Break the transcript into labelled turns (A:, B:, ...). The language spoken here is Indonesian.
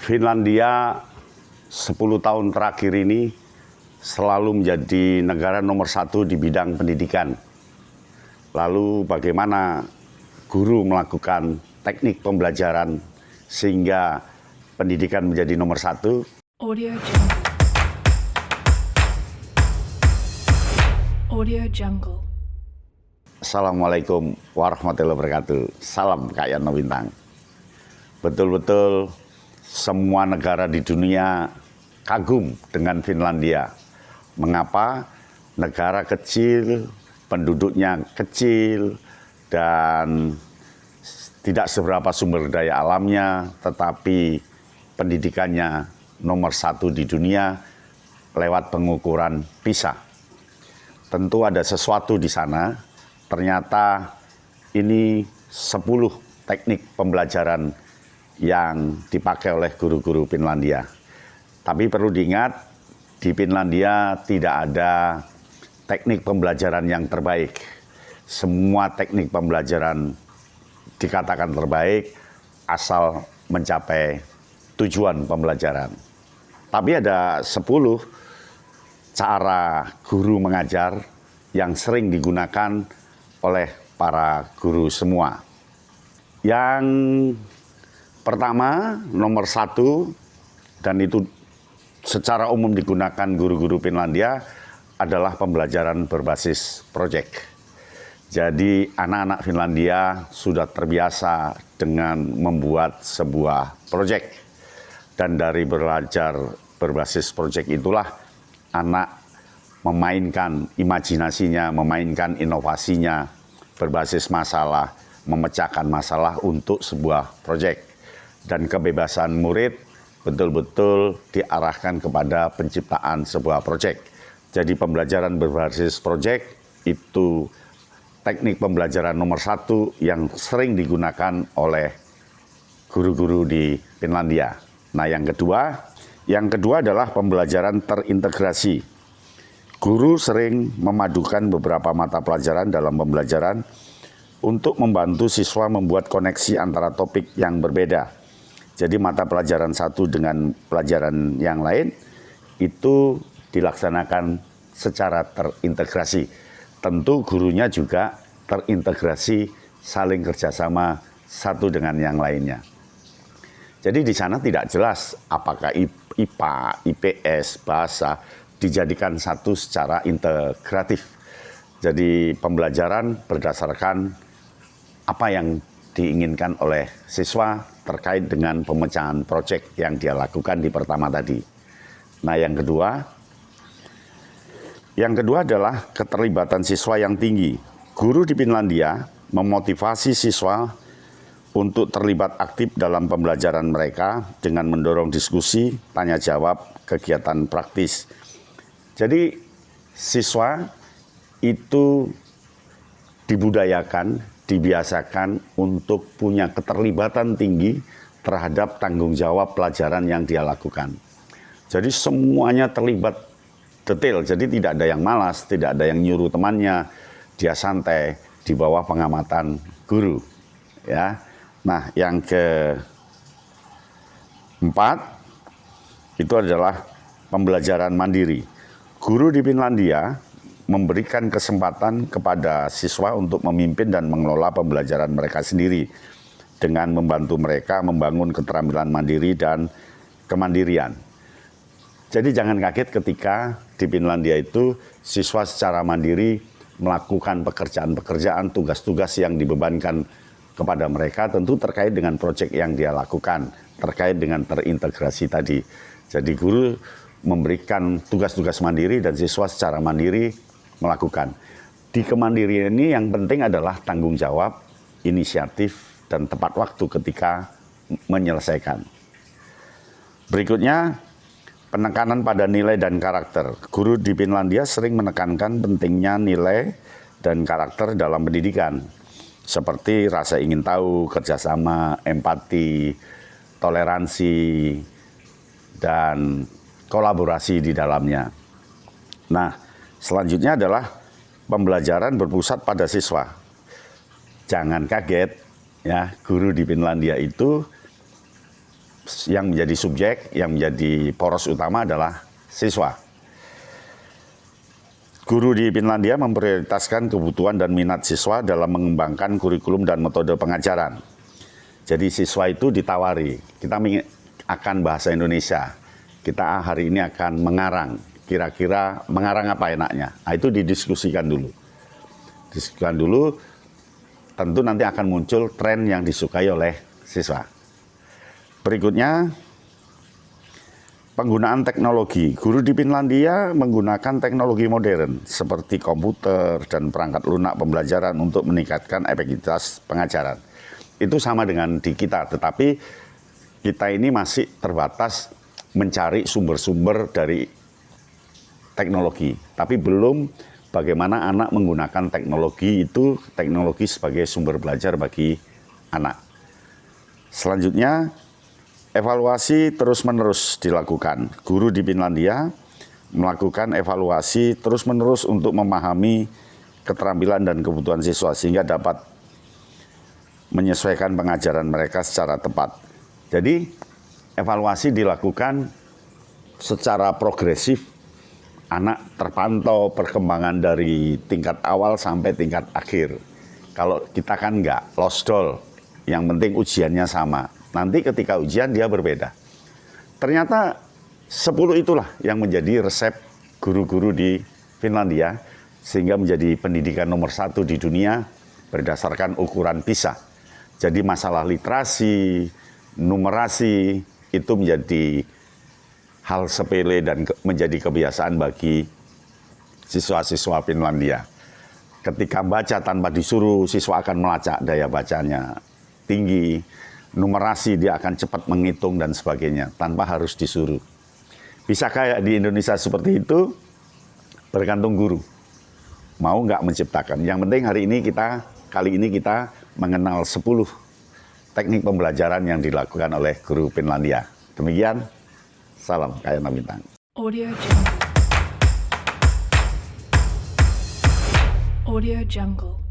A: Finlandia 10 tahun terakhir ini selalu menjadi negara nomor 1 di bidang pendidikan. Lalu bagaimana guru melakukan teknik pembelajaran sehingga pendidikan menjadi nomor 1?
B: Audio Jungle. Audio Jungle.
A: Assalamualaikum warahmatullahi wabarakatuh. Salam Kak Yano Bintang. Betul-betul semua negara di dunia kagum dengan Finlandia. Mengapa? Negara kecil, penduduknya kecil, dan tidak seberapa sumber daya alamnya, tetapi pendidikannya nomor 1 di dunia lewat pengukuran PISA. Tentu ada sesuatu di sana, ternyata ini 10 teknik pembelajaran yang dipakai oleh guru-guru Finlandia. Tapi perlu diingat, di Finlandia tidak ada teknik pembelajaran yang terbaik. Semua teknik pembelajaran dikatakan terbaik asal mencapai tujuan pembelajaran. Tapi ada 10 cara guru mengajar yang sering digunakan oleh para guru semua. Yang pertama, nomor 1, dan itu secara umum digunakan guru-guru Finlandia, adalah pembelajaran berbasis proyek. Jadi anak-anak Finlandia sudah terbiasa dengan membuat sebuah proyek. Dan dari belajar berbasis proyek itulah anak memainkan imajinasinya, memainkan inovasinya, berbasis masalah, memecahkan masalah untuk sebuah proyek. Dan kebebasan murid betul-betul diarahkan kepada penciptaan sebuah proyek. Jadi pembelajaran berbasis proyek itu teknik pembelajaran nomor 1 yang sering digunakan oleh guru-guru di Finlandia. Nah, yang kedua adalah pembelajaran terintegrasi. Guru sering memadukan beberapa mata pelajaran dalam pembelajaran untuk membantu siswa membuat koneksi antara topik yang berbeda. Jadi mata pelajaran satu dengan pelajaran yang lain itu dilaksanakan secara terintegrasi. Tentu gurunya juga terintegrasi, saling kerjasama satu dengan yang lainnya. Jadi di sana tidak jelas apakah IPA, IPS, bahasa dijadikan satu secara integratif. Jadi pembelajaran berdasarkan apa yang diinginkan oleh siswa terkait dengan pemecahan proyek yang dia lakukan di pertama tadi. Nah, yang kedua adalah keterlibatan siswa yang tinggi. Guru di Finlandia memotivasi siswa untuk terlibat aktif dalam pembelajaran mereka dengan mendorong diskusi, tanya jawab, kegiatan praktis. Jadi siswa itu dibudayakan, dibiasakan untuk punya keterlibatan tinggi terhadap tanggung jawab pelajaran yang dia lakukan. Jadi semuanya terlibat detail, jadi tidak ada yang malas, tidak ada yang nyuruh temannya, dia santai di bawah pengamatan guru. Ya. Nah, yang keempat itu adalah pembelajaran mandiri. Guru di Finlandia memberikan kesempatan kepada siswa untuk memimpin dan mengelola pembelajaran mereka sendiri dengan membantu mereka membangun keterampilan mandiri dan kemandirian. Jadi jangan kaget ketika di Finlandia itu siswa secara mandiri melakukan pekerjaan-pekerjaan, tugas-tugas yang dibebankan kepada mereka tentu terkait dengan proyek yang dia lakukan, terkait dengan terintegrasi tadi. Jadi guru memberikan tugas-tugas mandiri dan siswa secara mandiri melakukan. Di kemandirian ini yang penting adalah tanggung jawab, inisiatif, dan tepat waktu ketika menyelesaikan. Berikutnya, penekanan pada nilai dan karakter. Guru di Finlandia sering menekankan pentingnya nilai dan karakter dalam pendidikan, seperti rasa ingin tahu, kerjasama, empati, toleransi, dan kolaborasi di dalamnya. Nah, selanjutnya adalah pembelajaran berpusat pada siswa. Jangan kaget, ya, guru di Finlandia itu yang menjadi subjek, yang menjadi poros utama adalah siswa. Guru di Finlandia memprioritaskan kebutuhan dan minat siswa dalam mengembangkan kurikulum dan metode pengajaran. Jadi siswa itu ditawari, kita akan bahasa Indonesia, kita hari ini akan mengarang, kira-kira mengarang apa enaknya. Nah, itu didiskusikan dulu. Diskusikan dulu, tentu nanti akan muncul tren yang disukai oleh siswa. Berikutnya, penggunaan teknologi. Guru di Finlandia menggunakan teknologi modern seperti komputer dan perangkat lunak pembelajaran untuk meningkatkan efektivitas pengajaran. Itu sama dengan di kita, tetapi kita ini masih terbatas mencari sumber-sumber dari teknologi. Tapi belum bagaimana anak menggunakan teknologi sebagai sumber belajar bagi anak. Selanjutnya, evaluasi terus-menerus dilakukan. Guru di Finlandia melakukan evaluasi terus-menerus untuk memahami keterampilan dan kebutuhan siswa sehingga dapat menyesuaikan pengajaran mereka secara tepat. Jadi, evaluasi dilakukan secara progresif. Anak terpantau perkembangan dari tingkat awal sampai tingkat akhir. Kalau kita kan enggak, lost doll. Yang penting ujiannya sama. Nanti ketika ujian dia berbeda. Ternyata 10 itulah yang menjadi resep guru-guru di Finlandia sehingga menjadi pendidikan nomor 1 di dunia berdasarkan ukuran PISA. Jadi masalah literasi, numerasi itu menjadi hal sepele dan menjadi kebiasaan bagi siswa-siswa Finlandia. Ketika baca tanpa disuruh, siswa akan melacak, daya bacanya tinggi. Numerasi dia akan cepat menghitung dan sebagainya tanpa harus disuruh. Bisa kayak di Indonesia seperti itu, bergantung guru. Mau nggak menciptakan. Yang penting kali ini kita mengenal 10 teknik pembelajaran yang dilakukan oleh guru Finlandia. Demikian, salam Kayana Bintang.
B: Audio Jungle. Audio Jungle.